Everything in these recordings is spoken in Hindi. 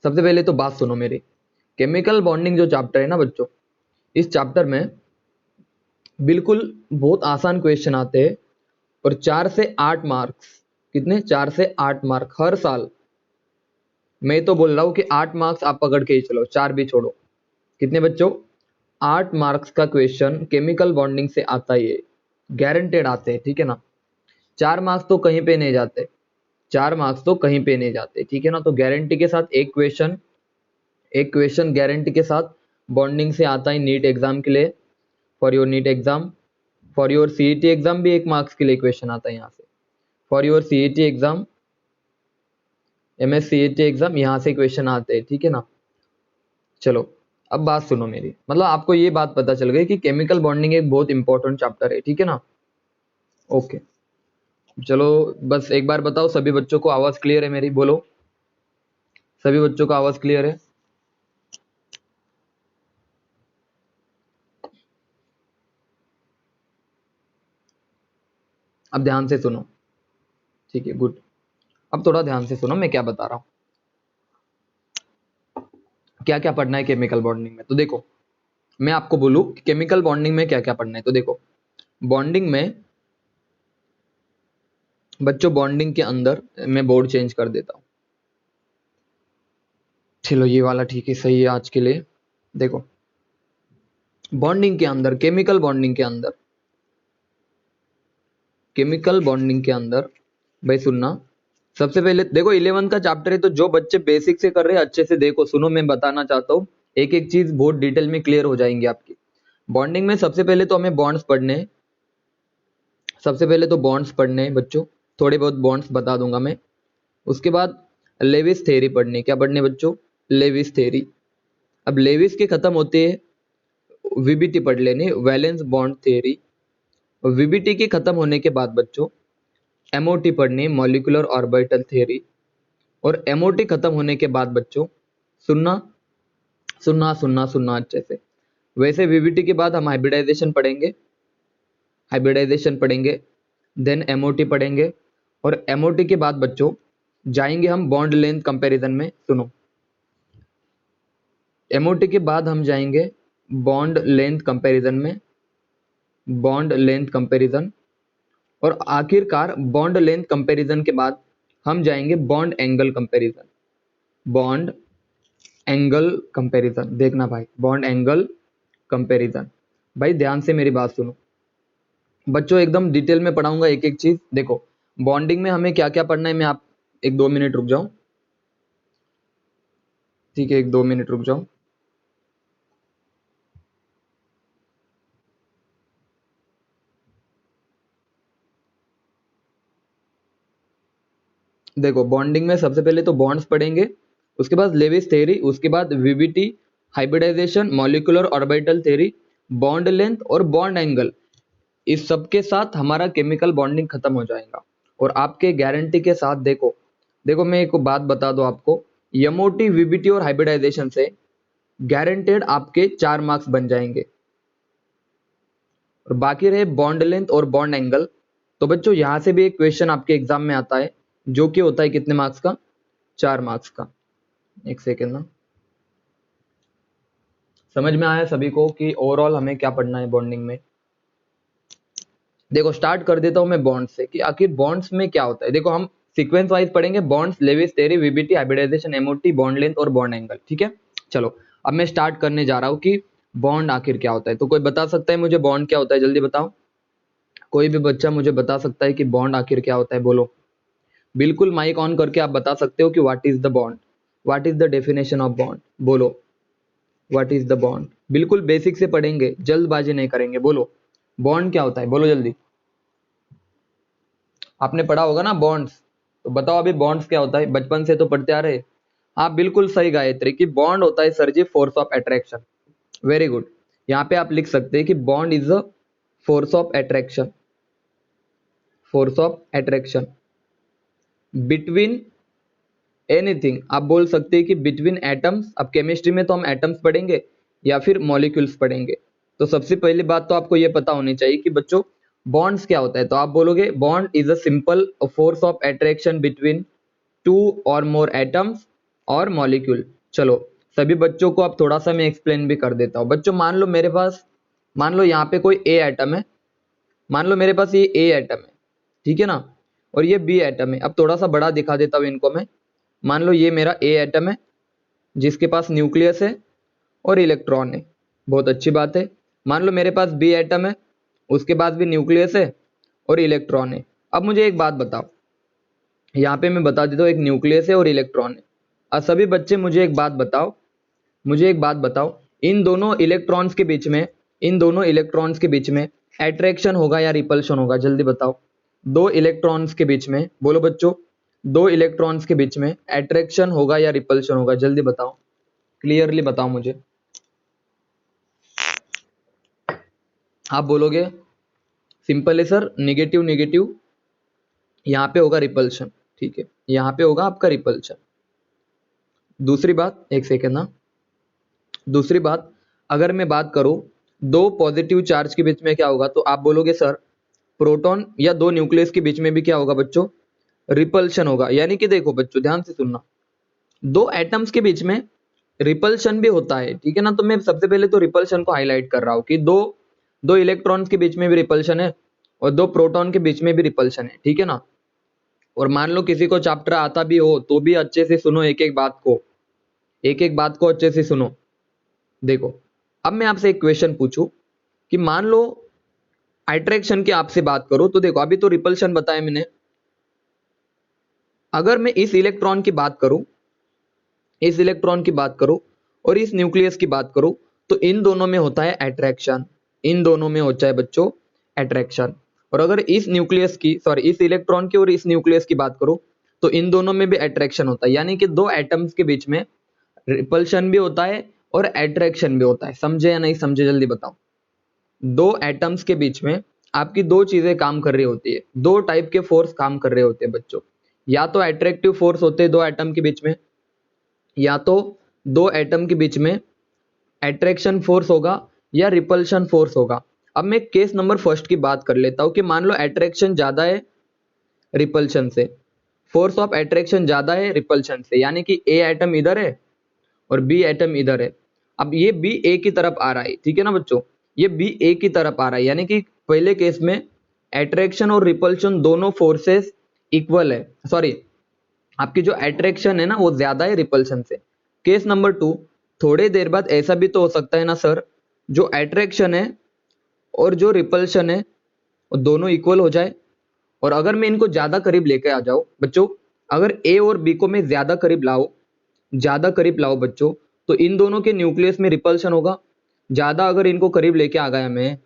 सबसे पहले तो बात सुनो मेरी। केमिकल बॉन्डिंग जो चैप्टर है ना बच्चों, इस चैप्टर में बिल्कुल बहुत आसान क्वेश्चन आते हैं और 4 से 8 मार्क्स, कितने, 4 से 8 मार्क हर साल। मैं तो बोल रहा हूँ कि 8 मार्क्स आप पकड़ के ही चलो, 4 भी छोड़ो। कितने बच्चों, 8 मार्क्स का क्वेश्चन केमिकल बॉन्डिंग से आता ही है, गारंटेड आते हैं, ठीक है ना। 4 मार्क्स तो कहीं पे नहीं जाते, 4 मार्क्स तो कहीं पे नहीं जाते, ठीक है ना। तो गारंटी के साथ एक क्वेश्चन गारंटी के साथ बॉन्डिंग से आता है नीट एग्जाम के लिए, for your NEET exam. For your CET exam भी 1 मार्क्स के लिए क्वेश्चन आता है यहाँ से, for your CET exam, MS CET exam, यहाँ से क्वेश्चन आते हैं, ठीक है ना। चलो अब बात सुनो मेरी, मतलब आपको ये बात पता चल गई कि केमिकल बॉन्डिंग एक बहुत इंपॉर्टेंट चैप्टर है, ठीक है ना। ओके, चलो बस एक बार बताओ, सभी बच्चों को आवाज क्लियर है मेरी, बोलो सभी बच्चों को आवाज क्लियर है। अब ध्यान से सुनो, ठीक है, गुड। अब थोड़ा ध्यान से सुनो मैं क्या बता रहा हूँ, क्या क्या पढ़ना है केमिकल बॉन्डिंग में। तो देखो, मैं आपको बोलूं कि केमिकल बॉन्डिंग में क्या क्या पढ़ना है। तो देखो, बॉन्डिंग में बच्चों, बॉन्डिंग के अंदर मैं बोर्ड चेंज कर देता हूँ, चलो ये वाला ठीक है, सही है आज के लिए। देखो, बॉन्डिंग के अंदर, केमिकल बॉन्डिंग के अंदर भाई सुनना, सबसे पहले देखो 11 का चैप्टर है, तो जो बच्चे बेसिक से कर रहे हैं अच्छे से देखो, सुनो मैं बताना चाहता हूँ, एक एक चीज बहुत डिटेल में क्लियर हो जाएंगी आपकी। बॉन्डिंग में सबसे पहले तो हमें बॉन्ड्स पढ़ने हैं, सबसे पहले तो बॉन्ड्स पढ़ने हैं बच्चों, थोड़े बहुत बॉन्ड्स बता दूंगा मैं। उसके बाद लेविस थ्योरी पढ़नी है, क्या पढ़ने हैं बच्चों, लेविस थ्योरी। अब लेविस के खत्म होते हैं वीबीटी पढ़ लेने, वैलेंस बॉन्ड थ्योरी। वीबीटी के खत्म होने के बाद बच्चों एमओटी पढ़नी, मॉलिक्यूलर ऑर्बिटल थ्योरी। और एमओटी खत्म होने के बाद बच्चों, सुनना सुनना सुनना सुनना अच्छे से, वैसे वीबीटी के बाद हम हाइब्रिडाइजेशन पढ़ेंगे, देन एमओटी पढ़ेंगे। और एमओटी के बाद बच्चों जाएंगे हम बॉन्ड लेंथ कंपैरिजन में, सुनो, एमओटी के बाद हम जाएंगे बॉन्ड लेंथ कंपैरिजन में, बॉन्ड लेंथ कंपैरिजन। और आखिरकार बॉन्ड लेंथ कंपैरिजन के बाद हम जाएंगे bond angle comparison, bond angle comparison. देखना भाई, बॉन्ड एंगल कंपैरिजन। भाई ध्यान से मेरी बात सुनो बच्चों, एकदम डिटेल में पढ़ाऊंगा एक एक चीज। देखो, बॉन्डिंग में हमें क्या क्या पढ़ना है, मैं आप 1-2 मिनट रुक जाऊं, ठीक है, 1-2 मिनट रुक जाओ। देखो, बॉन्डिंग में सबसे पहले तो बॉन्ड्स पढ़ेंगे, उसके बाद लेविस थ्योरी, उसके बाद VBT, hybridisation, molecular orbital theory, bond length और बॉन्ड एंगल। इस सब के साथ हमारा केमिकल बॉन्डिंग खत्म हो जाएगा। और आपके गारंटी के साथ देखो, देखो मैं एक बात बता दूं आपको, एमओटी, वीबीटी और हाइब्रिडाइजेशन से गारंटेड आपके 4 मार्क्स बन जाएंगे। और बाकी रहे बॉन्ड लेंथ और बॉन्ड एंगल, तो बच्चों यहां से भी एक क्वेश्चन आपके एग्जाम में आता है, जो कि होता है कितने मार्क्स का, 4 मार्क्स का। एक सेकेंड ना, समझ में आया सभी को कि ओवरऑल हमें क्या पढ़ना है बॉन्डिंग में। देखो स्टार्ट कर देता हूं मैं बॉन्ड्स से, कि आखिर बॉन्ड्स में क्या होता है। देखो हम सीक्वेंस वाइज पढ़ेंगे, bonds, Lewis theory, VBT, hybridisation, MOT, bond length और बॉन्ड एंगल, ठीक है। चलो अब मैं स्टार्ट करने जा रहा हूं कि बॉन्ड आखिर क्या होता है। तो कोई बता सकता है मुझे बॉन्ड क्या होता है, जल्दी बताओ, कोई भी बच्चा मुझे बता सकता है कि बॉन्ड आखिर क्या होता है, बोलो। बिल्कुल माइक ऑन करके आप बता सकते हो कि what is the bond, what is the definition of bond, बोलो व्हाट इज द बॉन्ड। बिल्कुल बेसिक से पढ़ेंगे, जल्दबाजी नहीं करेंगे, बोलो बॉन्ड क्या होता है, बोलो जल्दी। आपने पढ़ा होगा ना बॉन्ड्स, तो बताओ अभी बॉन्ड्स क्या होता है, बचपन से तो पढ़ते आ रहे। आप बिल्कुल सही गायत्री, कि बॉन्ड होता है sir ji force of attraction. Very good, यहाँ पे आप लिख सकते हैं कि bond is a force of attraction, force of attraction between anything. आप बोल सकते हैं कि बिटवीन एटम्स। अब केमिस्ट्री में तो हम एटम्स पढ़ेंगे या फिर मॉलिक्यूल्स पढ़ेंगे। तो सबसे पहली बात तो आपको यह पता होनी चाहिए कि बच्चों बॉन्ड्स क्या होता है। तो आप बोलोगे bond is a simple force of attraction between two और मोर एटम्स और मॉलिक्यूल। चलो सभी बच्चों को अब थोड़ा सा मैं एक्सप्लेन भी कर देता हूँ। बच्चों मान लो मेरे पास, मान लो यहाँ पे कोई ए एटम है, मान लो मेरे पास ये ए एटम है, ठीक है ना, और ये बी एटम है। अब थोड़ा सा बड़ा दिखा देता हूँ इनको मैं। मान लो ये मेरा ए एटम है जिसके पास न्यूक्लियस है और इलेक्ट्रॉन है, बहुत अच्छी बात है। मान लो मेरे पास बी एटम है, उसके पास भी न्यूक्लियस है और इलेक्ट्रॉन है। अब मुझे एक बात बताओ, यहाँ पे मैं बता देता हूँ, एक न्यूक्लियस है और इलेक्ट्रॉन है। अब सभी बच्चे मुझे एक बात बताओ, मुझे एक बात बताओ, इन दोनों इलेक्ट्रॉन्स के बीच में, इन दोनों इलेक्ट्रॉन्स के बीच में एट्रैक्शन होगा या रिपल्शन होगा? जल्दी बताओ। दो इलेक्ट्रॉन्स के बीच में, बोलो बच्चों, दो इलेक्ट्रॉन्स के बीच में एट्रैक्शन होगा या रिपल्शन होगा? जल्दी बताओ, क्लियरली बताओ मुझे। आप बोलोगे सिंपल है सर, निगेटिव निगेटिव, यहाँ पे होगा रिपल्शन, ठीक है, यहाँ पे होगा आपका रिपल्शन। दूसरी बात, एक सेकेंड ना, दूसरी बात, अगर मैं बात करूं दो पॉजिटिव चार्ज के बीच में क्या होगा, तो आप बोलोगे सर प्रोटॉन या दो न्यूक्लियस के बीच में भी क्या होगा बच्चों? रिपल्शन होगा। यानी कि देखो बच्चों ध्यान से सुनना, दो एटम्स के बीच में रिपल्शन भी होता है, ठीक है ना। तो मैं सबसे पहले तो रिपल्शन को हाईलाइट कर रहा हूं कि दो दो इलेक्ट्रॉन्स के बीच में भी रिपल्शन है और दो प्रोटॉन के बीच में भी रिपल्शन है, ठीक है ना। और मान लो किसी को चैप्टर आता भी हो तो भी अच्छे से सुनो, एक एक बात को, एक एक बात को अच्छे से सुनो। देखो अब मैं आपसे एक क्वेश्चन पूछूं कि मान लो अट्रैक्शन की आपसे बात करूं, तो देखो अभी तो रिपल्शन बताया मैंने, अगर मैं इस इलेक्ट्रॉन की बात करूं, इस इलेक्ट्रॉन की बात करूं और इस न्यूक्लियस की बात करूं, तो इन दोनों में होता है अट्रैक्शन, इन दोनों में होता है बच्चों अट्रैक्शन। और अगर इस न्यूक्लियस की, सॉरी इस इलेक्ट्रॉन की और इस न्यूक्लियस की बात करूं, तो इन दोनों में भी अट्रैक्शन होता है। यानी कि दो एटम्स के बीच में रिपल्शन भी होता है और अट्रैक्शन भी होता है। समझे या नहीं समझे? जल्दी बताओ। दो एटम्स के बीच में आपकी दो चीजें काम कर रही होती है, दो टाइप के फोर्स काम कर रहे होते हैं बच्चों। या तो अट्रैक्टिव फोर्स होते हैं दो एटम के बीच में, या तो दो एटम के बीच में अट्रैक्शन फोर्स होगा या रिपल्शन फोर्स होगा। अब मैं केस नंबर फर्स्ट की बात कर लेता हूं कि मान लो अट्रैक्शन ज्यादा है रिपल्शन से, फोर्स ऑफ अट्रैक्शन ज्यादा है रिपल्शन से, यानी कि ए एटम इधर है और बी एटम इधर है। अब ये बी ए की तरफ आ रहा है, ठीक है ना बच्चों, ये बी ए की तरफ आ रहा है, यानी कि पहले केस में अट्रैक्शन और रिपल्शन दोनों फोर्सेस इक्वल है, सॉरी आपकी जो अट्रैक्शन है ना वो ज्यादा है रिपल्शन से। केस नंबर टू, थोड़े देर बाद ऐसा भी तो हो सकता है ना सर, जो अट्रैक्शन है और जो रिपल्शन है वो दोनों इक्वल हो जाए। और अगर मैं इनको ज्यादा करीब लेके आ जाऊं बच्चों, अगर ए और बी को मैं ज्यादा करीब लाऊं, ज्यादा करीब लाओ बच्चों, तो इन दोनों के न्यूक्लियस में रिपल्शन होगा। ज्यादा अगर इनको करीब लेके आ गया मैं,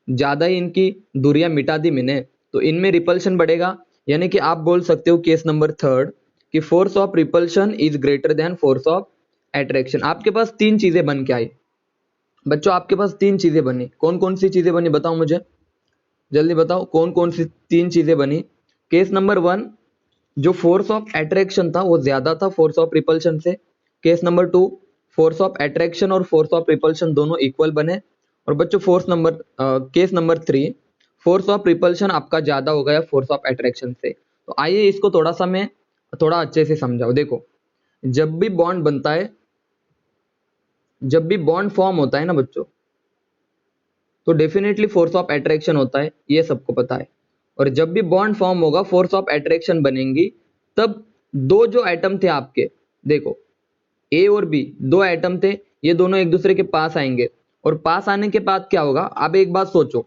ज्यादा ही इनकी दूरियां मिटा दी मैंने, तो इनमें रिपल्शन बढ़ेगा। यानी कि आप बोल सकते हो केस नंबर थर्ड कि force of repulsion is greater than force of attraction. आपके पास तीन चीजें बन के आई बच्चों, आपके पास तीन चीजें बनी। कौन कौन सी चीजें बनी बताओ मुझे, जल्दी बताओ कौन कौन सी तीन चीजें बनी। केस नंबर वन, जो फोर्स ऑफ अट्रैक्शन था वो ज्यादा था फोर्स ऑफ रिपल्शन से। Case number two, force of attraction और फोर्स ऑफ रिपल्शन दोनों इक्वल बने। और बच्चों force number case number three, force of repulsion आपका ज्यादा हो गया फोर्स ऑफ अट्रैक्शन से। तो आइए इसको थोड़ा सा मैं थोड़ा अच्छे से समझाओ। देखो जब भी बॉन्ड बनता है, जब भी बॉन्ड फॉर्म होता है ना बच्चों, तो डेफिनेटली फोर्स ऑफ अट्रैक्शन होता है, ये सबको पता है। और जब भी बॉन्ड फॉर्म होगा फोर्स ऑफ अट्रैक्शन बनेंगी, तब दो जो एटम थे आपके, देखो ए और बी दो एटम थे, ये दोनों एक दूसरे के पास आएंगे। और पास आने के बाद क्या होगा, अब एक बात सोचो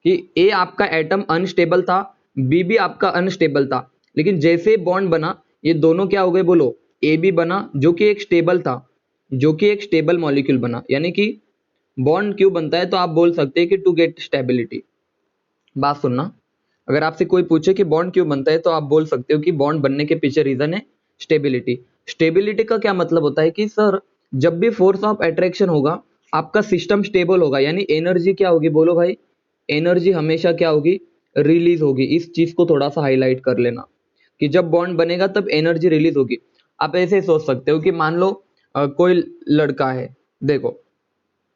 कि ए आपका एटम अनस्टेबल था, बी भी आपका अनस्टेबल था, लेकिन जैसे बॉन्ड बना ये दोनों क्या हो गए बोलो, ए बी बना जो कि एक स्टेबल था, जो कि एक स्टेबल मॉलिक्यूल बना। यानी कि बॉन्ड क्यों बनता है, तो आप बोल सकते हैं कि टू गेट स्टेबिलिटी। बात सुनना, अगर आपसे कोई पूछे कि बॉन्ड क्यों बनता है, तो आप बोल सकते हो कि बॉन्ड बनने के पीछे रीजन है स्टेबिलिटी। स्टेबिलिटी का क्या मतलब होता है कि सर जब भी फोर्स ऑफ अट्रैक्शन होगा आपका सिस्टम स्टेबल होगा, यानी एनर्जी क्या होगी बोलो भाई, एनर्जी हमेशा क्या होगी, रिलीज होगी। इस चीज को थोड़ा सा हाईलाइट कर लेना कि जब बॉन्ड बनेगा तब एनर्जी रिलीज होगी। आप ऐसे सोच सकते हो कि मान लो कोई लड़का है, देखो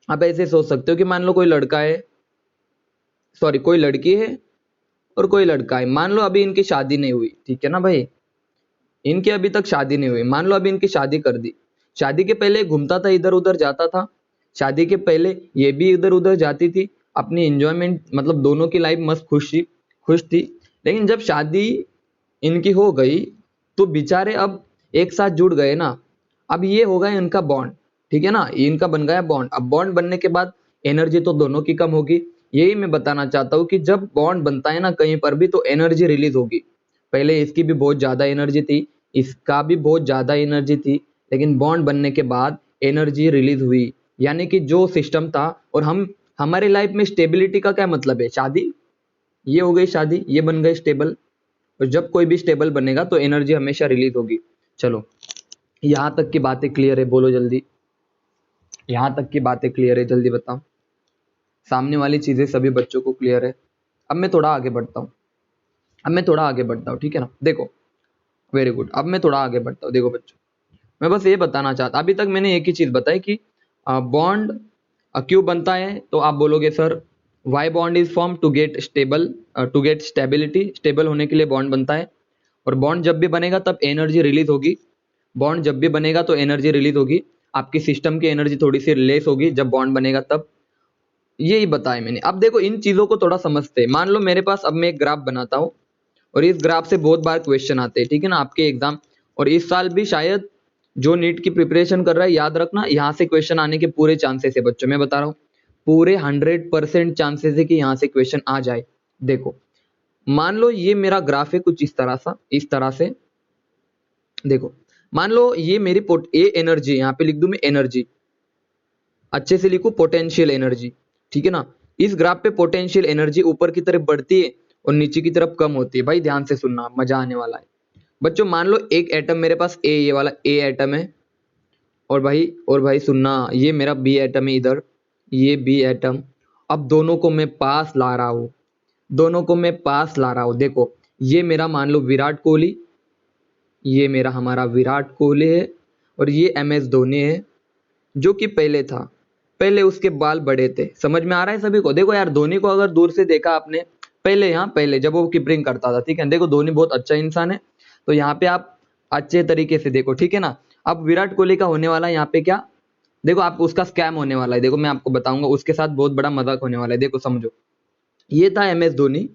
आप ऐसे सोच सकते हो कि मान लो कोई लड़का है, सॉरी कोई लड़की है और कोई लड़का है। मान लो अभी इनकी शादी नहीं हुई, ठीक है ना भाई, इनकी अभी तक शादी नहीं हुई, मान लो अभी इनकी शादी कर दी, शादी के पहले घूमता था, इधर उधर जाता था, शादी के पहले ये भी इधर उधर जाती थी, अपनी एंजॉयमेंट मतलब दोनों की लाइफ मस्त खुश थी। लेकिन जब शादी इनकी हो गई तो बेचारे अब एक साथ जुड़ गए ना, अब ये हो गया इनका बॉन्ड, ठीक है ना, ये इनका बन गया बॉन्ड। अब बॉन्ड बनने के बाद एनर्जी तो दोनों की कम होगी, यही मैं बताना चाहता हूँ कि जब बॉन्ड बनता है ना कहीं पर भी तो एनर्जी रिलीज होगी। पहले इसकी भी बहुत ज्यादा एनर्जी थी, इसका भी बहुत ज्यादा एनर्जी थी, लेकिन बॉन्ड बनने के बाद एनर्जी रिलीज हुई, यानी कि जो सिस्टम था। और हम हमारे लाइफ में स्टेबिलिटी का क्या मतलब है, शादी, ये हो गई शादी, ये बन गए स्टेबल। और जब कोई भी स्टेबल बनेगा तो एनर्जी हमेशा रिलीज होगी। चलो यहाँ तक की बातें क्लियर है, बोलो जल्दी, यहाँ तक की बातें क्लियर है, जल्दी बताओ। सामने वाली चीजें सभी बच्चों को क्लियर है। अब मैं थोड़ा आगे बढ़ता हूँ, ठीक है ना। देखो वेरी गुड, अब मैं थोड़ा आगे बढ़ता हूँ। देखो बच्चों, मैं बस ये बताना चाहता, अभी तक मैंने एक ही चीज बताई कि बॉन्ड क्यों बनता है, तो आप बोलोगे sir why bond is form to get stability, stable होने के लिए बॉन्ड बनता है। और बॉन्ड जब भी बनेगा तब एनर्जी रिलीज होगी, बॉन्ड जब भी बनेगा तो एनर्जी रिलीज होगी, आपकी सिस्टम की एनर्जी थोड़ी सी लेस होगी जब बॉन्ड बनेगा तब, यही बताया मैंने। अब देखो इन चीजों को थोड़ा समझते हैं। मान लो मेरे पास अब मैं एक ग्राफ बनाता हूँ और इस ग्राफ से बहुत बार क्वेश्चन आते हैं, ठीक है ना, आपके एग्जाम। और इस साल भी शायद जो नीट की प्रिपरेशन कर रहा है, याद रखना यहाँ से क्वेश्चन आने के पूरे चांसेस है बच्चों, मैं बता रहा हूँ पूरे 100% चांसेस है कि यहाँ से क्वेश्चन आ जाए। देखो मान लो ये मेरा ग्राफ है कुछ इस तरह से देखो, मान लो ये मेरी ए एनर्जी, यहाँ पे लिख दूं मैं एनर्जी, अच्छे से लिखो पोटेंशियल एनर्जी, ठीक है ना। इस ग्राफ पे पोटेंशियल एनर्जी ऊपर की तरफ बढ़ती है और नीचे की तरफ कम होती है। भाई ध्यान से सुनना, मजा आने वाला है बच्चों। मान लो एक एटम मेरे पास ये वाला ए एटम है, और भाई सुनना, ये मेरा बी एटम है इधर, ये बी एटम। अब दोनों को मैं पास ला रहा हूँ, देखो ये मेरा मान लो विराट कोहली, ये मेरा हमारा विराट कोहली है, और ये एम एस धोनी है, जो कि पहले था, पहले उसके बाल बड़े थे। समझ में आ रहा है सभी को। देखो यार धोनी को अगर दूर से देखा आपने, पहले जब वो कीपिंग करता था, ठीक है, देखो धोनी बहुत अच्छा इंसान है, तो यहाँ पे आप अच्छे तरीके से देखो, ठीक है ना। अब विराट कोहली का होने वाला है यहाँ पे क्या, देखो आप उसका स्कैम होने वाला है, देखो मैं आपको बताऊंगा, उसके साथ बहुत बड़ा मजाक होने वाला है। देखो समझो, ये था एम एस धोनी,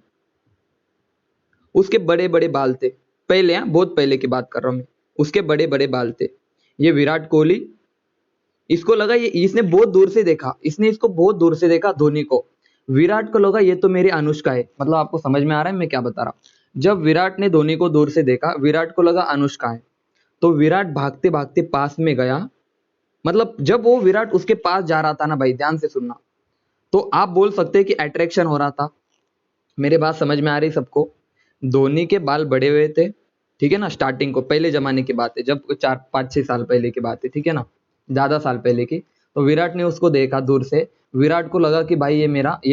उसके बड़े बड़े बाल थे, पहले, बहुत पहले की बात कर रहा हूं मैं, उसके बड़े बड़े बाल थे। ये विराट कोहली, इसको लगा, ये इसने बहुत दूर से देखा, इसने इसको बहुत दूर से देखा धोनी को, विराट को लगा ये तो मेरी अनुष्का है। मतलब आपको समझ में आ रहा है मैं क्या बता रहा हूं। जब विराट ने धोनी को दूर से देखा, विराट को लगा अनुष्का है, तो विराट भागते भागते पास में गया। मतलब जब वो विराट उसके पास जा रहा था ना भाई, ध्यान से सुनना, तो आप बोल सकते हैं कि अट्रैक्शन हो रहा था। मेरे बात समझ में आ रही सबको। धोनी के बाल बड़े हुए थे, ठीक है ना, स्टार्टिंग को, पहले जमाने की बात है, जब 4 5 6 साल पहले की बात है, ठीक है ना, ज्यादा साल पहले की। तो विराट ने उसको देखा दूर से, विराट को लगा कि भाई ये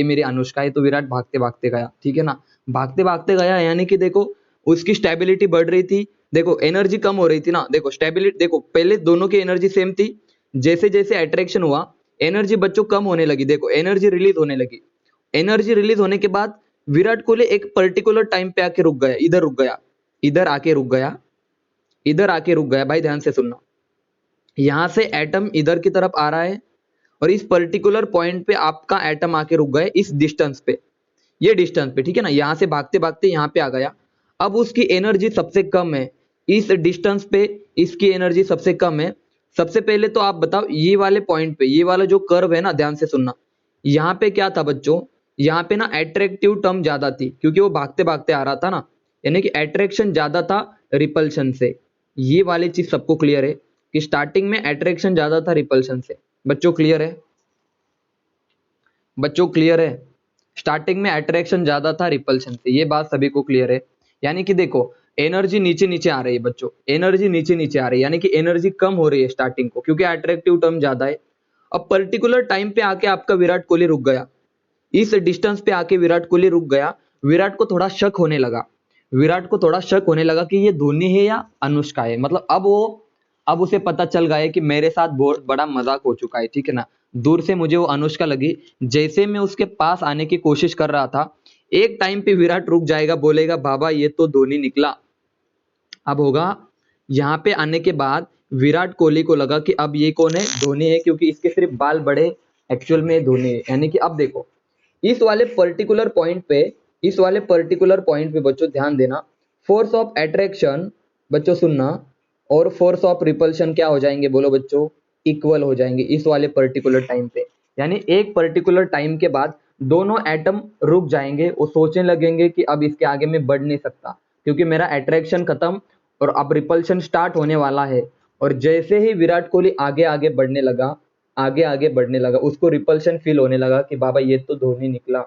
मेरी अनुष्का है, तो विराट भागते भागते गया, ठीक है ना, भागते भागते गया, यानी कि देखो उसकी स्टेबिलिटी बढ़ रही थी, देखो एनर्जी कम हो रही थी ना, देखो स्टेबिलिटी, देखो पहले दोनों की एनर्जी सेम थी, जैसे जैसे अट्रैक्शन हुआ एनर्जी बच्चों कम होने लगी, देखो एनर्जी रिलीज होने लगी। एनर्जी रिलीज होने के बाद विराट कोहली एक पर्टिकुलर टाइम पे आके रुक गया, इधर आके रुक गया, भाई ध्यान से सुनना। यहां से एटम इधर की तरफ आ रहा है और इस पर्टिकुलर पॉइंट पे आपका एटम आके रुक गया, इस डिस्टेंस पे, ये डिस्टेंस पे, ठीक है ना, यहां से भागते भागते यहां पे आ गया। अब उसकी एनर्जी सबसे कम है इस डिस्टेंस पे, इसकी एनर्जी सबसे कम है। सबसे पहले तो आप बताओ ये वाले पॉइंट पे, ये वाला जो कर्व है ना, ध्यान से सुनना, यहाँ पे क्या था बच्चों, यहाँ पे ना अट्रैक्टिव टर्म ज्यादा थी, क्योंकि वो भागते भागते आ रहा था ना, यानी कि अट्रैक्शन ज्यादा था रिपल्शन से। ये वाली चीज सबको क्लियर है कि स्टार्टिंग में अट्रैक्शन ज्यादा था रिपल्शन से। बच्चों क्लियर है, स्टार्टिंग में अट्रैक्शन ज्यादा था रिपल्शन से, ये बात सभी को क्लियर है। यानी कि देखो एनर्जी नीचे नीचे आ रही है बच्चों, एनर्जी नीचे नीचे आ रही है, यानी कि एनर्जी कम हो रही है स्टार्टिंग को, क्योंकि अट्रैक्टिव टर्म ज्यादा है। अब पर्टिकुलर टाइम पे आके आपका विराट कोहली रुक गया, इस डिस्टेंस पे आके विराट कोहली रुक गया। विराट को थोड़ा शक होने लगा, कि ये धोनी है या अनुष्का है। मतलब अब उसे पता चल गया है कि मेरे साथ बहुत बड़ा मजाक हो चुका है, ठीक है ना। दूर से मुझे वो अनुष्का लगी, जैसे मैं उसके पास आने की कोशिश कर रहा था, एक टाइम पे विराट रुक जाएगा, बोलेगा बाबा ये तो धोनी निकला। अब होगा यहाँ पे आने के बाद विराट कोहली को लगा कि अब ये कौन है, धोनी है, क्योंकि इसके सिर्फ बाल बड़े, एक्चुअल में धोनी है। यानी कि अब देखो इस वाले पर्टिकुलर पॉइंट पे, इस वाले पर्टिकुलर पॉइंट पे बच्चों ध्यान देना, फोर्स ऑफ अट्रैक्शन बच्चों सुनना और फोर्स ऑफ रिपल्शन क्या हो जाएंगे बोलो बच्चों, इक्वल हो जाएंगे इस वाले पर्टिकुलर टाइम पे। यानी एक पर्टिकुलर टाइम के बाद दोनों एटम रुक जाएंगे, वो सोचने लगेंगे कि अब इसके आगे मैं बढ़ नहीं सकता, क्योंकि मेरा अट्रैक्शन खत्म और अब रिपल्शन स्टार्ट होने वाला है। और जैसे ही विराट कोहली आगे आगे बढ़ने लगा, आगे आगे बढ़ने लगा, उसको रिपल्शन फील होने लगा कि बाबा ये तो धोनी निकला,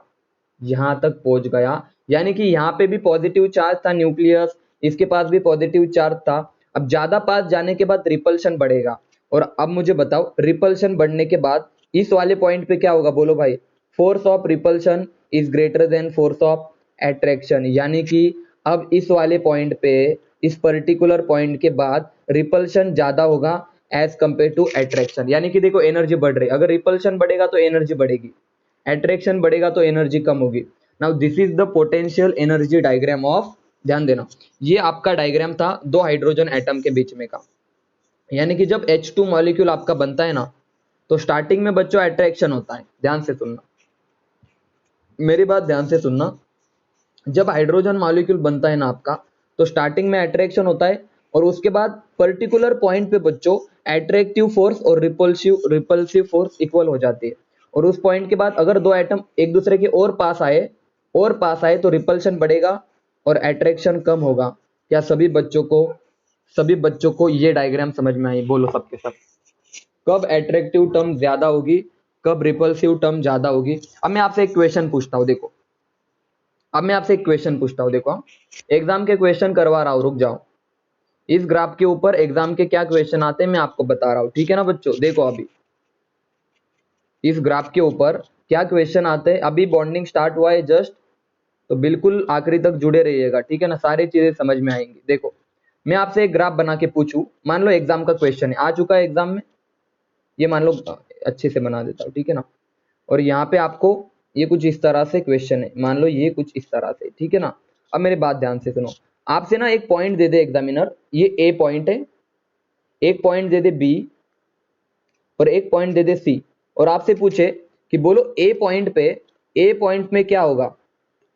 यहाँ तक पहुंच गया। यानी कि यहाँ पे भी पॉजिटिव चार्ज था न्यूक्लियस, इसके पास भी पॉजिटिव चार्ज था। अब ज्यादा पास जाने के बाद रिपल्शन बढ़ेगा। और अब मुझे बताओ रिपल्शन बढ़ने के बाद इस वाले पॉइंट पे क्या होगा बोलो भाई, force of repulsion is greater than force of attraction. यानी कि अब इस वाले पॉइंट पे, इस पर्टिकुलर पॉइंट के बाद रिपल्शन ज्यादा होगा एज कंपेयर टू अट्रैक्शन। यानी कि देखो एनर्जी बढ़ रही है, अगर रिपल्शन बढ़ेगा तो एनर्जी बढ़ेगी, अट्रैक्शन बढ़ेगा तो एनर्जी कम होगी। Now this is the potential energy diagram of, ध्यान देना, ये आपका डायग्राम था दो हाइड्रोजन एटम के बीच में का। यानी कि जब H2 मॉलिक्यूल आपका बनता है ना, तो स्टार्टिंग में बच्चों अट्रैक्शन होता है, ध्यान से सुनना, मेरी बात ध्यान से सुनना। जब हाइड्रोजन मॉलिक्यूल बनता है ना आपका, तो स्टार्टिंग में अट्रैक्शन होता है, और उसके बाद पर्टिकुलर पॉइंट पे बच्चों अट्रैक्टिव फोर्स और रिपल्सिव फोर्स इक्वल हो जाती है। और उस पॉइंट के बाद अगर दो एटम एक दूसरे के और पास आए, और पास आए, तो रिपल्शन बढ़ेगा और अट्रैक्शन कम होगा। क्या सभी बच्चों को ये डायग्राम समझ में आई, बोलो सबके सब। कब अट्रैक्टिव टर्म ज्यादा होगी, कब रिपल्सिव टर्म ज्यादा होगी। अब मैं आपसे एक क्वेश्चन पूछता हूँ, देखो अब मैं आपसे एक क्वेश्चन पूछता हूँ, देखो एग्जाम के क्वेश्चन करवा रहा हूँ, रुक जाओ। इस ग्राफ के ऊपर एग्जाम के क्या क्वेश्चन आते हैं मैं आपको बता रहा हूँ, ठीक है ना बच्चों। देखो अभी इस ग्राफ के ऊपर क्या क्वेश्चन आते हैं, अभी बॉन्डिंग स्टार्ट हुआ है जस्ट, तो बिल्कुल आखिरी तक जुड़े रहिएगा, ठीक है ना, सारी चीजें समझ में आएंगी। देखो मैं आपसे एक ग्राफ बना के पूछूं, मान लो एग्जाम का क्वेश्चन है, आ चुका है एग्जाम में, ये मान लो अच्छे से बना देता हूँ, ठीक है ना। और यहाँ पे आपको ये कुछ इस तरह से क्वेश्चन है, मान लो ये कुछ इस तरह से, ठीक है ना। अब मेरी बात ध्यान से सुनो, आपसे ना एक पॉइंट दे दे एग्जामिनर, ये ए पॉइंट है, एक पॉइंट दे दे बी, और एक पॉइंट दे दे सी, और आपसे पूछे कि बोलो ए पॉइंट में क्या होगा,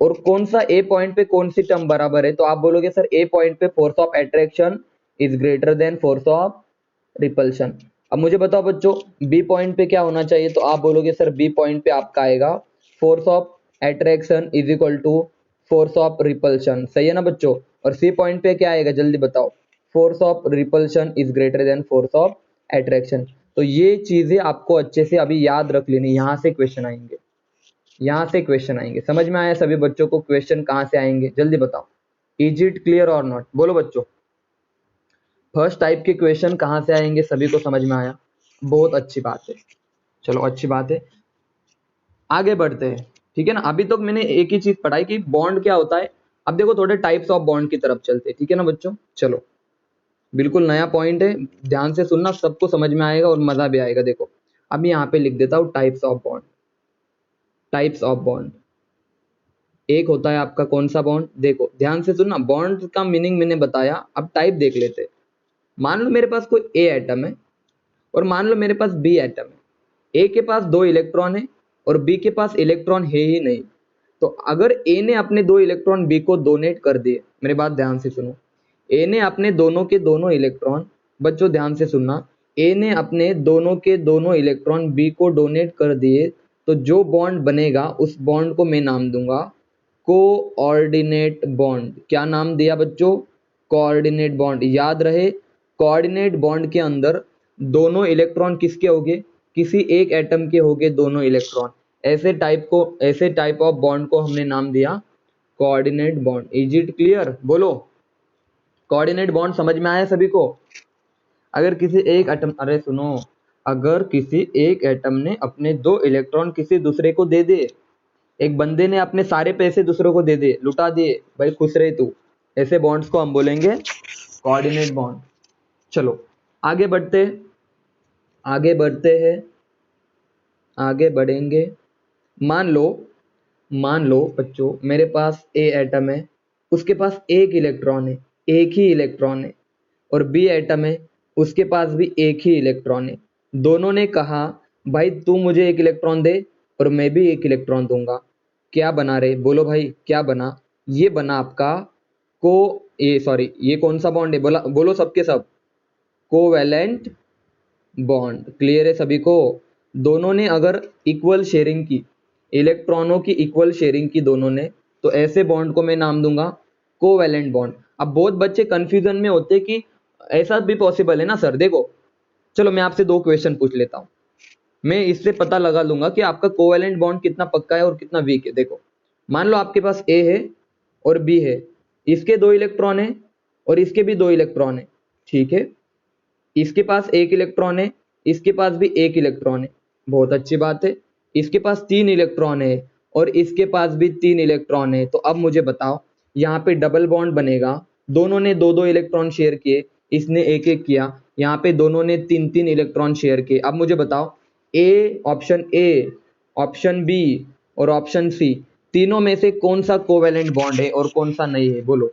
और कौन सा ए पॉइंट पे कौन सी टर्म बराबर है, तो आप बोलोगे सर ए पॉइंट पे force of attraction is greater than force of repulsion. अब मुझे बताओ बच्चों बी पॉइंट पे क्या होना चाहिए, तो आप बोलोगे सर बी पॉइंट पे आपका आएगा force of attraction is equal to force of repulsion, सही है ना बच्चों। और सी पॉइंट पे क्या आएगा जल्दी बताओ, force of repulsion is greater than force of attraction. तो ये चीजें आपको अच्छे से अभी याद रख लेनी, यहाँ से क्वेश्चन आएंगे, यहाँ से क्वेश्चन आएंगे। समझ में आया सभी बच्चों को, क्वेश्चन कहाँ से आएंगे जल्दी बताओ, इज इट क्लियर और नॉट, बोलो बच्चों। फर्स्ट टाइप के क्वेश्चन कहाँ से आएंगे सभी को समझ में आया, बहुत अच्छी बात है, चलो अच्छी बात है, आगे बढ़ते हैं, ठीक है ना। अभी तक मैंने एक ही चीज पढ़ाई कि बॉन्ड क्या होता है, अब देखो थोड़े टाइप्स ऑफ बॉन्ड की तरफ चलते हैं, ठीक है ना बच्चों। चलो बिल्कुल नया पॉइंट है, ध्यान से सुनना, सबको समझ में आएगा और मजा भी आएगा। देखो अब यहाँ पे लिख देता हूँ types of bond, types of bond. एक होता है आपका कौन सा बॉन्ड, देखो ध्यान से सुनना, बॉन्ड का मीनिंग मैंने बताया, अब टाइप देख लेते। मान लो मेरे पास कोई ए एटम है, और मान लो मेरे पास बी एटम है, ए के पास दो इलेक्ट्रॉन है और बी के पास इलेक्ट्रॉन है ही नहीं। तो अगर ए ने अपने दो इलेक्ट्रॉन बी को डोनेट कर दिए, मेरी बात ध्यान से सुनो, ए ने अपने दोनों के दोनों इलेक्ट्रॉन, बच्चों ध्यान से सुनना, ए ने अपने दोनों के दोनों इलेक्ट्रॉन बी को डोनेट कर दिए, तो जो बॉन्ड बनेगा उस बॉन्ड को मैं नाम दूंगा कोऑर्डिनेट बॉन्ड। क्या नाम दिया बच्चों, कोऑर्डिनेट बॉन्ड। याद रहे कोऑर्डिनेट बॉन्ड के अंदर दोनों इलेक्ट्रॉन किसके होंगे, किसी एक एटम के होंगे दोनों इलेक्ट्रॉन। ऐसे टाइप ऑफ बॉन्ड को हमने नाम दिया coordinate bond. Is it clear, बोलो कोऑर्डिनेट बॉन्ड समझ में आया सभी को। अगर किसी एक एटम, अरे सुनो, अगर किसी एक एटम ने अपने दो इलेक्ट्रॉन किसी दूसरे को दे दे, एक बंदे ने अपने सारे पैसे दूसरों को दे दिए, लुटा दिए, भाई खुश रहे तू, ऐसे बॉन्ड्स को हम बोलेंगे कोऑर्डिनेट बॉन्ड। चलो आगे बढ़ते, आगे बढ़ते हैं, आगे बढ़ेंगे। मान लो, मान लो बच्चों मेरे पास ए एटम है, उसके पास एक इलेक्ट्रॉन है, एक ही इलेक्ट्रॉन है, और बी एटम है, उसके पास भी एक ही इलेक्ट्रॉन है। दोनों ने कहा भाई तू मुझे एक इलेक्ट्रॉन दे और मैं भी एक इलेक्ट्रॉन दूंगा। क्या बना रे, बोलो भाई क्या बना? ये बना आपका को ये सॉरी ये कौन सा बॉन्ड है, बोला बोलो सबके सब, कोवैलेंट बॉन्ड। क्लियर है सभी को? दोनों ने अगर इक्वल शेयरिंग की, इलेक्ट्रॉनों की इक्वल शेयरिंग की दोनों ने, तो ऐसे बॉन्ड को मैं नाम दूंगा कोवैलेंट बॉन्ड। अब बहुत बच्चे कंफ्यूजन में होते कि ऐसा भी पॉसिबल है ना सर? देखो चलो मैं आपसे दो क्वेश्चन पूछ लेता हूं, मैं इससे पता लगा लूंगा कि आपका कोवैलेंट बॉन्ड कितना पक्का है और कितना वीक है। देखो मान लो आपके पास ए है और बी है, इसके दो इलेक्ट्रॉन है और इसके भी दो इलेक्ट्रॉन है, ठीक है। इसके पास एक इलेक्ट्रॉन है, इसके पास भी एक इलेक्ट्रॉन है, बहुत अच्छी बात है। इसके पास तीन इलेक्ट्रॉन है और इसके पास भी तीन इलेक्ट्रॉन है। तो अब मुझे बताओ यहाँ पे डबल बॉन्ड बनेगा, दोनों ने दो दो इलेक्ट्रॉन शेयर किए, इसने एक एक किया, यहाँ पे दोनों ने तीन तीन इलेक्ट्रॉन शेयर किए। अब मुझे बताओ ए, ऑप्शन बी और ऑप्शन सी, तीनों में से कौन सा कोवैलेंट बॉन्ड है और कौन सा नहीं है? बोलो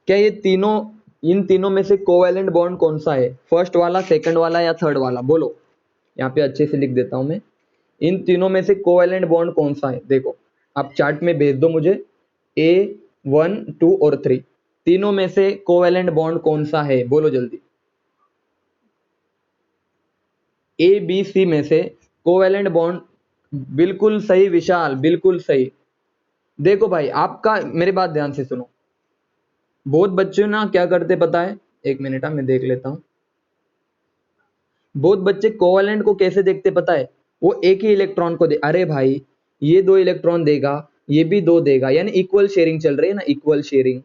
क्या ये तीनों, इन तीनों में से कोवैलेंट बॉन्ड कौन सा है? फर्स्ट वाला, सेकंड वाला या थर्ड वाला? बोलो, यहाँ पे अच्छे से लिख देता हूं मैं, इन तीनों में से कोवैलेंट बॉन्ड कौन सा है? देखो आप चार्ट में भेज दो मुझे, A1 2 और 3, तीनों में से कोवैलेंट बॉन्ड कौन सा है? बोलो जल्दी। ए बी सी में से कोवैलेंट बॉन्ड, बिल्कुल सही विशाल, बिल्कुल सही। देखो भाई आपका, मेरी बात ध्यान से सुनो, बहुत बच्चे ना क्या करते पता है, एक मिनट मैं देख लेता हूं। बहुत बच्चे कोवैलेंट को कैसे देखते पता है, वो एक ही इलेक्ट्रॉन को दे, अरे भाई ये दो इलेक्ट्रॉन देगा, ये भी दो देगा, यानी इक्वल शेयरिंग चल रही है ना, इक्वल शेयरिंग।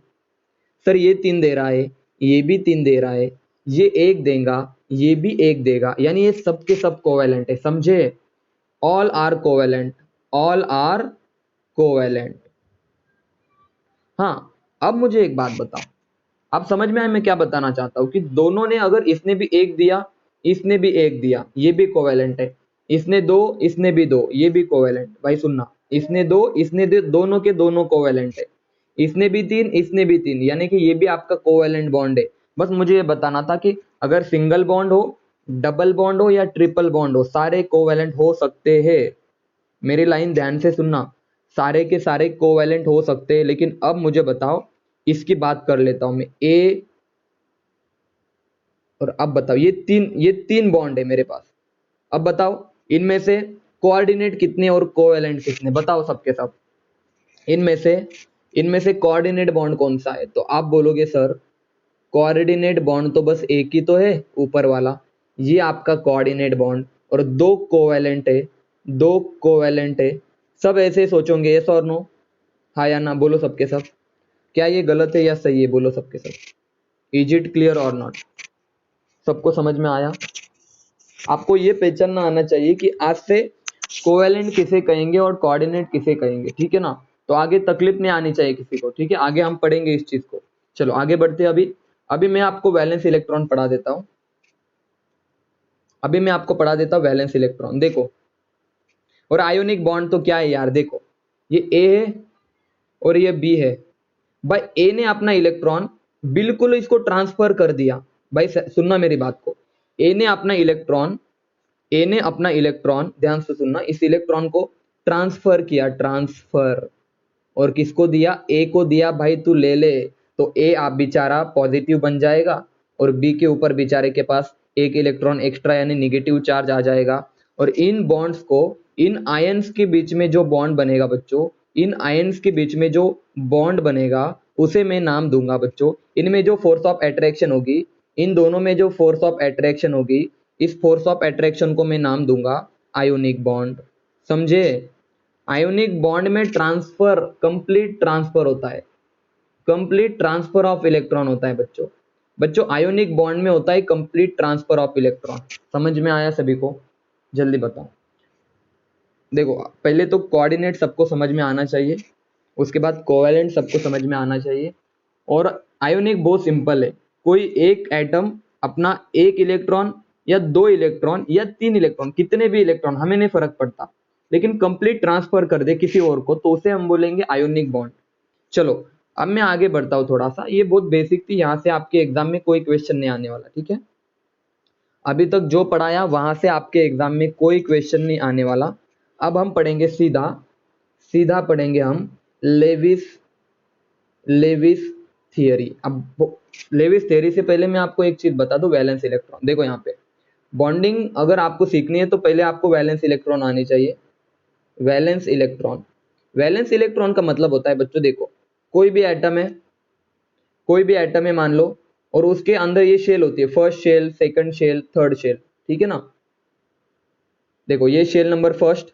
सर ये तीन दे रहा है, ये भी तीन दे रहा है, ये एक देगा, ये भी एक देगा, यानी ये सब के सब कोवैलेंट है, समझे? All are covalent, all are covalent. हाँ अब मुझे एक बात बताओ, आप समझ में आए मैं क्या बताना चाहता हूं? कि दोनों ने, अगर इसने भी एक दिया, इसने भी एक दिया, ये भी कोवैलेंट है, इसने दो, इसने भी दो, ये भी कोवैलेंट। भाई सुनना, इसने दो, इसने दो, दोनों के दोनों कोवैलेंट है, इसने भी तीन, इसने भी तीन, यानी कि ये भी आपका कोवैलेंट बॉन्ड है। बस मुझे ये बताना था कि अगर सिंगल बॉन्ड हो, डबल बॉन्ड हो या ट्रिपल बॉन्ड हो, सारे कोवैलेंट हो सकते हैं। मेरी लाइन ध्यान से सुनना, सारे के सारे कोवैलेंट हो सकते हैं। लेकिन अब मुझे बताओ, इसकी बात कर लेता हूं मैं, ए और अब बताओ, ये तीन बॉन्ड है मेरे पास। अब बताओ इनमें से कोऑर्डिनेट कितने और कोवैलेंट कितने? बताओ सबके सब, इनमें से कोऑर्डिनेट बॉन्ड कौन सा है? तो आप बोलोगे सर कोऑर्डिनेट बॉन्ड तो बस एक ही तो है, ऊपर वाला, ये आपका कोऑर्डिनेट बॉन्ड, और दो कोवैलेंट है, दो कोवैलेंट है। सब ऐसे सोचोगे, यस और नो, हाँ या ना? बोलो सबके सब, क्या ये गलत है या सही है? बोलो सबके सब, इज इट क्लियर और नॉट? सबको समझ में आया? आपको ये पहचानना आना चाहिए कि आज से कोवैलेंट किसे कहेंगे और कोऑर्डिनेट किसे कहेंगे, ठीक है ना? तो आगे तकलीफ नहीं आनी चाहिए किसी को, ठीक है? आगे हम पढ़ेंगे इस चीज को। चलो आगे बढ़ते हैं। अभी अभी मैं आपको वैलेंस इलेक्ट्रॉन पढ़ा देता हूं, अभी मैं आपको पढ़ा देता हूं वैलेंस इलेक्ट्रॉन। देखो, और आयोनिक बॉन्ड तो क्या है यार, देखो ये ए है और ये बी है। भाई ए ने अपना इलेक्ट्रॉन बिल्कुल इसको ट्रांसफर कर दिया। भाई सुनना मेरी बात को, ए ने अपना इलेक्ट्रॉन, ए ने अपना इलेक्ट्रॉन, ध्यान से सुनना, इस इलेक्ट्रॉन को ट्रांसफर किया, ट्रांसफर, और किसको दिया? ए को दिया, भाई तू ले ले। तो ए आप बेचारा पॉजिटिव बन जाएगा और बी के ऊपर बेचारे के पास एक इलेक्ट्रॉन एक्स्ट्रा यानी निगेटिव चार्ज आ जाएगा। और इन बॉन्ड्स को, इन आयंस के बीच में जो बॉन्ड बनेगा बच्चों, इन आयंस के बीच में जो बॉन्ड बनेगा उसे मैं नाम दूंगा बच्चों, इनमें जो फोर्स ऑफ अट्रैक्शन होगी, इन दोनों में जो फोर्स ऑफ अट्रैक्शन होगी, इस फोर्स ऑफ अट्रैक्शन को मैं नाम दूंगा आयोनिक बॉन्ड। समझे? आयोनिक बॉन्ड में ट्रांसफर, कंप्लीट ट्रांसफर होता है, कंप्लीट ट्रांसफर ऑफ इलेक्ट्रॉन होता है बच्चों। बच्चों आयोनिक बॉन्ड में होता है कंप्लीट ट्रांसफर ऑफ इलेक्ट्रॉन। समझ में आया सभी को? जल्दी बताओ। देखो पहले तो कोऑर्डिनेट सबको समझ में आना चाहिए, उसके बाद कोवैलेंट सबको समझ में आना चाहिए। और आयोनिक बहुत सिंपल है, कोई एक एटम अपना एक इलेक्ट्रॉन या दो इलेक्ट्रॉन या तीन इलेक्ट्रॉन, कितने भी इलेक्ट्रॉन हमें नहीं फर्क पड़ता, लेकिन कंप्लीट ट्रांसफर कर दे किसी और को, तो उसे हम बोलेंगे आयोनिक बॉन्ड। चलो अब मैं आगे बढ़ता हूँ थोड़ा सा, ये बहुत बेसिक थी, यहाँ से आपके एग्जाम में कोई क्वेश्चन नहीं आने वाला, ठीक है। अभी तक जो पढ़ाया वहां से आपके एग्जाम में कोई क्वेश्चन नहीं आने वाला। अब हम पढ़ेंगे सीधा सीधा पढ़ेंगे हम लेविस लेविस थियरी। अब लेविस थियरी से पहले मैं आपको एक चीज बता दूं, वैलेंस इलेक्ट्रॉन। देखो यहाँ पे बॉन्डिंग अगर आपको सीखनी है तो पहले आपको वैलेंस इलेक्ट्रॉन आनी चाहिए। वैलेंस इलेक्ट्रॉन, वैलेंस इलेक्ट्रॉन का मतलब होता है बच्चों, देखो कोई भी एटम है, कोई भी एटम है मान लो, और उसके अंदर ये शेल होती है, first shell, second shell, third shell, ठीक है ना। देखो ये शेल नंबर फर्स्ट,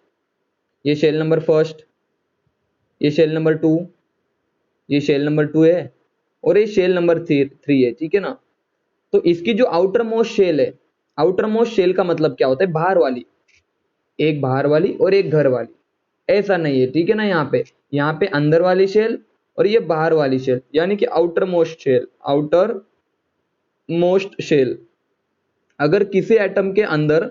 ये शेल नंबर फर्स्ट, ये शेल नंबर टू, ये शेल नंबर टू है, और ये शेल नंबर थ्री है, ठीक है ना। तो इसकी जो आउटर मोस्ट शेल है, आउटर मोस्ट शेल का मतलब क्या होता है, बाहर वाली, एक बाहर वाली और एक घर वाली, ऐसा नहीं है, ठीक है ना। यहाँ पे अंदर वाली शेल और ये बाहर वाली शेल, यानी कि outermost shell, outermost shell. अगर किसी एटम के अंदर,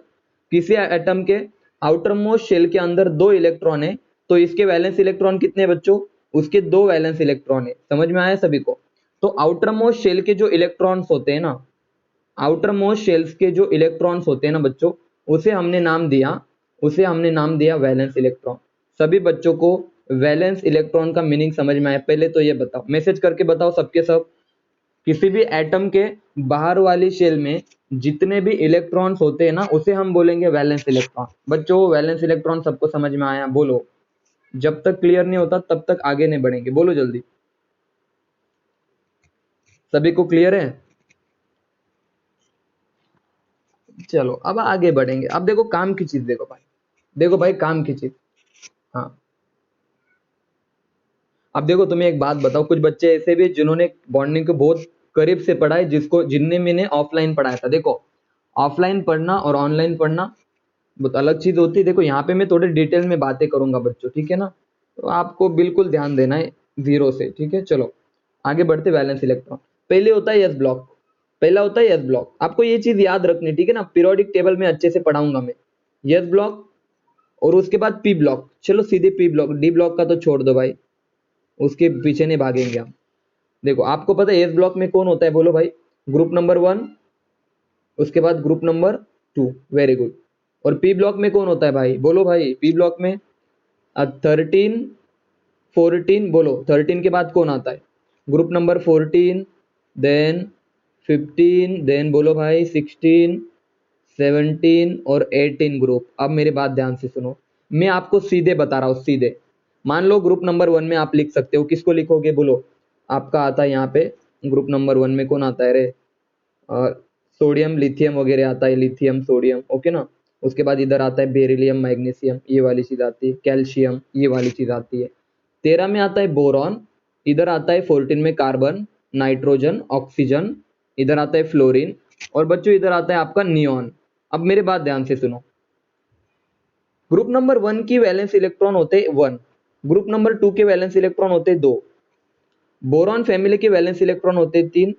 किसी एटम के आउटर मोस्ट शेल के अंदर दो इलेक्ट्रॉन है, तो इसके वैलेंस इलेक्ट्रॉन कितने बच्चों, उसके दो वैलेंस इलेक्ट्रॉन है। समझ में आया सभी को। तो आउटर मोस्ट शेल के जो इलेक्ट्रॉन्स होते हैं ना, आउटर मोस्ट शेल्स के जो इलेक्ट्रॉन्स होते हैं ना बच्चों, उसे हमने नाम दिया, उसे हमने नाम दिया वैलेंस इलेक्ट्रॉन। सभी बच्चों को वैलेंस इलेक्ट्रॉन का मीनिंग समझ में आया। पहले तो ये बताओ, मैसेज करके बताओ सबके सब, किसी भी एटम के बाहर वाली शेल में जितने भी इलेक्ट्रॉन्स होते हैं ना, उसे हम बोलेंगे वैलेंस इलेक्ट्रॉन। बच्चों वैलेंस इलेक्ट्रॉन सबको समझ में आया, बोलो। जब तक क्लियर नहीं होता तब तक आगे नहीं बढ़ेंगे, बोलो जल्दी। सभी को क्लियर है? चलो अब आगे बढ़ेंगे। अब देखो काम की चीज, देखो भाई, देखो भाई काम की चीज। हाँ, अब देखो तुम्हें एक बात बताओ, कुछ बच्चे ऐसे भी जिन्होंने बॉन्डिंग को बहुत करीब से पढ़ा है, जिसको जिनने मैंने ऑफलाइन पढ़ाया था। देखो ऑफलाइन पढ़ना और ऑनलाइन पढ़ना बहुत अलग चीज होती है। देखो यहाँ पे मैं थोड़े डिटेल में बातें करूंगा बच्चों, ठीक है ना। तो आपको बिल्कुल ध्यान देना है जीरो से, ठीक है। चलो आगे बढ़ते। वैलेंस इलेक्ट्रॉन पहले होता है एस ब्लॉक, पहला होता है एस ब्लॉक। आपको ये चीज याद रखनी, ठीक है ना, पीरियोडिक टेबल में अच्छे से पढ़ाऊंगा मैं। एस ब्लॉक और उसके बाद पी ब्लॉक। चलो सीधे पी ब्लॉक, डी ब्लॉक का तो छोड़ दो भाई, उसके पीछे नहीं भागेंगे हम। देखो आपको पता है एस ब्लॉक में कौन होता है, बोलो भाई। ग्रुप नंबर 1, उसके बाद ग्रुप नंबर 2, वेरी गुड। और पी ब्लॉक में कौन होता है भाई, बोलो भाई। पी ब्लॉक में 13, 14, बोलो 13 के बाद कौन आता है, ग्रुप नंबर 14, देन 15, देन बोलो भाई 16, 17 और 18 ग्रुप। अब मेरे बात ध्यान से सुनो, मैं आपको सीधे बता रहा हूँ, सीधे। मान लो ग्रुप नंबर 1 में आप लिख सकते हो, किसको लिखोगे बोलो। आपका आता है यहाँ पे ग्रुप नंबर 1 में कौन आता है रे, सोडियम लिथियम वगैरह आता है, लिथियम सोडियम, ओके ना। उसके बाद इधर आता है बेरिलियम मैग्नीशियम, ये वाली चीज आती है, कैल्शियम, ये वाली चीज आती है। 13 में आता है बोरॉन, इधर आता है 14 में कार्बन, नाइट्रोजन, ऑक्सीजन, इधर आता है फ्लोरीन, और बच्चों इधर आता है आपका नियॉन। अब मेरे बात ध्यान से सुनो, ग्रुप नंबर 1 की वैलेंस इलेक्ट्रॉन होते हैं 1, ग्रुप नंबर 2 के वैलेंस इलेक्ट्रॉन होते हैं 2, बोरॉन फैमिली के वैलेंस इलेक्ट्रॉन होते हैं 3,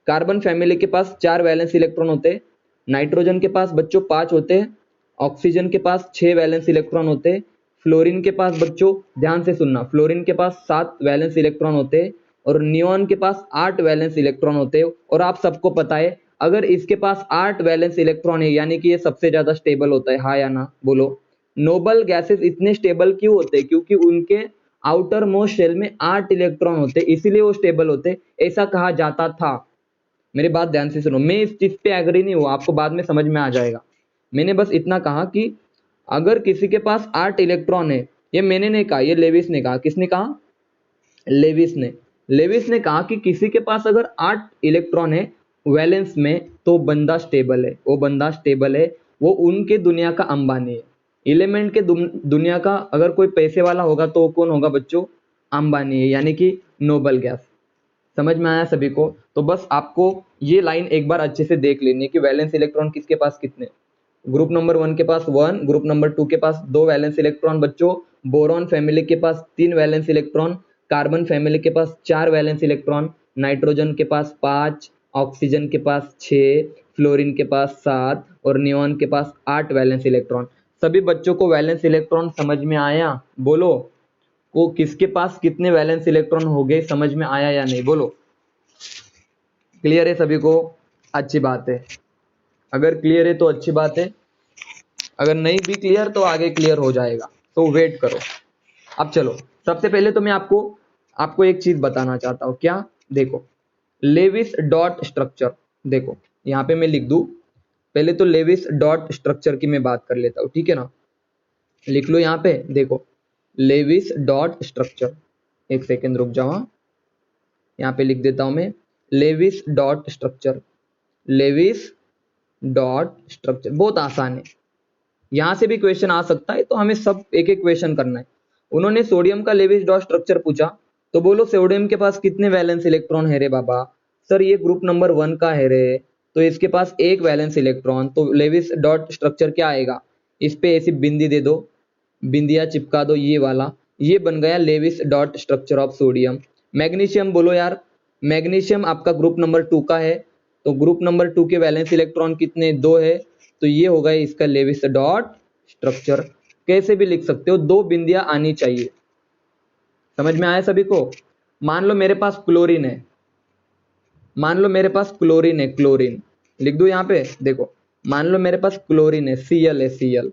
कार्बन फैमिली के पास 4 वैलेंस इलेक्ट्रॉन होते हैं, नाइट्रोजन के पास बच्चों 5 होते हैं, ऑक्सीजन के पास 6 वैलेंस इलेक्ट्रॉन होते हैं, फ्लोरीन के पास बच्चों ध्यान से सुनना, फ्लोरीन के पास 7 वैलेंस इलेक्ट्रॉन होते हैं, और नियॉन के पास 8 वैलेंस इलेक्ट्रॉन होते हैं। और आप सबको पता है अगर इसके पास 8 वैलेंस इलेक्ट्रॉन है, यानी कि ये सबसे ज्यादा स्टेबल होता है, हाँ या ना बोलो। नोबल गैसेस इतने स्टेबल क्यों होते हैं, क्योंकि उनके आउटर मोस्ट शेल में 8 इलेक्ट्रॉन होते हैं, इसीलिए वो स्टेबल होते, ऐसा कहा जाता था। मेरी बात ध्यान से सुनो, मैं इस चीज पे एग्री नहीं हुआ, आपको बाद में समझ में आ जाएगा। मैंने बस इतना कहा कि अगर किसी के पास 8 इलेक्ट्रॉन है, ये मैंने नहीं कहा, ये लेविस ने कहा। किसने कहा, लेविस ने। लेविस ने कहा कि किसी के पास अगर 8 इलेक्ट्रॉन है वैलेंस में, तो बंदा स्टेबल है, वो बंदा स्टेबल है, वो उनके दुनिया का अंबानी है। एलिमेंट के दुनिया का अगर कोई पैसे वाला होगा तो कौन होगा बच्चों, अंबानी है, यानी कि नोबल गैस। समझ में आया सभी को। तो बस आपको ये लाइन एक बार अच्छे से देख लेनी है कि वैलेंस इलेक्ट्रॉन किसके पास कितने, ग्रुप नंबर 1 के पास 1, ग्रुप नंबर 2 के पास 2 वैलेंस इलेक्ट्रॉन बच्चों, बोरॉन फैमिली के पास 3 वैलेंस इलेक्ट्रॉन, कार्बन फैमिली के पास 4 वैलेंस इलेक्ट्रॉन, नाइट्रोजन के पास 5, ऑक्सीजन के पास 6, फ्लोरीन के पास 7 और नियॉन के पास 8 वैलेंस इलेक्ट्रॉन। सभी बच्चों को वैलेंस इलेक्ट्रॉन समझ में आया, बोलो। को किसके पास कितने वैलेंस इलेक्ट्रॉन हो गए, समझ में आया या नहीं, बोलो। क्लियर है सभी को? अच्छी बात है। अगर क्लियर है तो अच्छी बात है, अगर नहीं भी क्लियर तो आगे क्लियर हो जाएगा, तो वेट करो। अब चलो, सबसे पहले तो मैं आपको आपको एक चीज बताना चाहता हूं। क्या? देखो, लेविस डॉट स्ट्रक्चर, देखो यहाँ पे मैं लिख दूं। पहले तो लेविस डॉट स्ट्रक्चर की मैं बात कर लेता हूँ, ठीक है ना। लिख लो यहाँ पे, देखो लेविस डॉट स्ट्रक्चर। एक सेकेंड रुक जाओ, यहाँ पे लिख देता हूं मैं, Lewis dot structure. Lewis dot structure बहुत आसान है, यहां से भी क्वेश्चन आ सकता है, तो हमें सब एक एक क्वेश्चन करना है। उन्होंने सोडियम का लेविस डॉट स्ट्रक्चर पूछा, तो बोलो सोडियम के पास कितने वैलेंस इलेक्ट्रॉन है रे बाबा? सर ये ग्रुप नंबर 1 का है रे, तो इसके पास एक वैलेंस इलेक्ट्रॉन, तो लेविस डॉट स्ट्रक्चर क्या आएगा? इस पे ऐसी बिंदी दे दो, बिंदिया चिपका दो, ये वाला, ये बन गया Lewis dot structure of sodium. Magnesium बोलो यार, मैग्नीशियम आपका ग्रुप नंबर 2 का है, तो ग्रुप नंबर 2 के वैलेंस इलेक्ट्रॉन कितने? 2 है, तो ये होगा इसका लेविस डॉट स्ट्रक्चर। कैसे भी लिख सकते हो, 2 बिंदियां आनी चाहिए। समझ में आया सभी को? मान लो मेरे पास क्लोरीन है, मान लो मेरे पास क्लोरीन है, क्लोरीन लिख दो यहाँ पे, देखो मान लो मेरे पास क्लोरीन है, Cl है, Cl,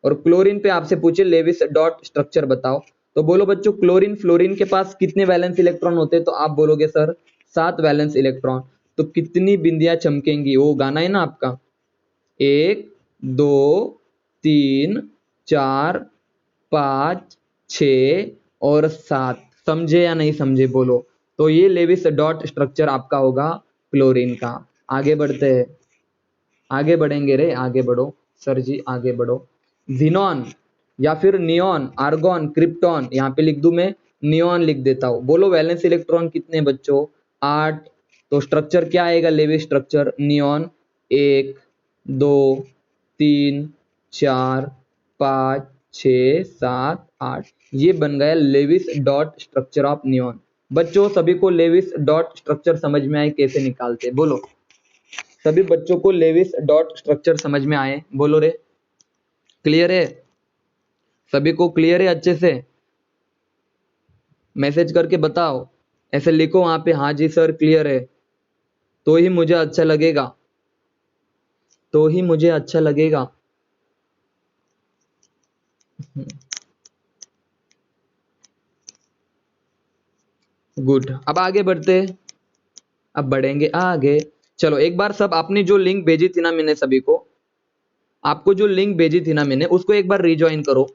और क्लोरीन पे आपसे पूछे लेविस डॉट स्ट्रक्चर बताओ, तो बोलो बच्चों क्लोरीन फ्लोरीन के पास कितने वैलेंस इलेक्ट्रॉन होते हैं? तो आप बोलोगे सर 7 वैलेंस इलेक्ट्रॉन। तो कितनी बिंदियां चमकेंगी, वो गाना है ना आपका, 1 2 3 4 5 6 और 7। समझे या नहीं समझे, बोलो। तो ये लेविस डॉट स्ट्रक्चर आपका होगा क्लोरीन का। आगे बढ़ते हैं, आगे बढ़ेंगे रे, आगे बढ़ो सर जी, आगे बढ़ो। जिनॉन या फिर नियॉन, आर्गॉन, क्रिप्टॉन, यहाँ पे लिख दूं मैं, नियॉन लिख देता हूं। बोलो वैलेंस इलेक्ट्रॉन कितने बच्चों? 8। तो स्ट्रक्चर क्या आएगा? Lewis structure neon 1 2 3 4 5 6 7 8। ये बन गया Lewis dot structure of neon. बच्चों सभी को लेविस डॉट स्ट्रक्चर समझ में आए कैसे निकालते, बोलो। सभी बच्चों को लेविस डॉट स्ट्रक्चर समझ में आए, बोलो रे। क्लियर है सभी को? क्लियर है अच्छे से? मैसेज करके बताओ, ऐसे लिखो वहां पे, हाँ जी सर क्लियर है, तो ही मुझे अच्छा लगेगा, तो ही मुझे अच्छा लगेगा। गुड, अब आगे बढ़ते, अब बढ़ेंगे आगे। चलो एक बार सब आपने जो लिंक भेजी थी ना मैंने सभी को, आपको जो लिंक भेजी थी ना मैंने, उसको एक बार रिज्वाइन करो,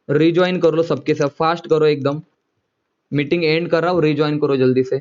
रिज्वाइन कर लो सबके सब, फास्ट करो एकदम। मीटिंग एंड कर रहा हूँ, रिज्वाइन करो जल्दी से।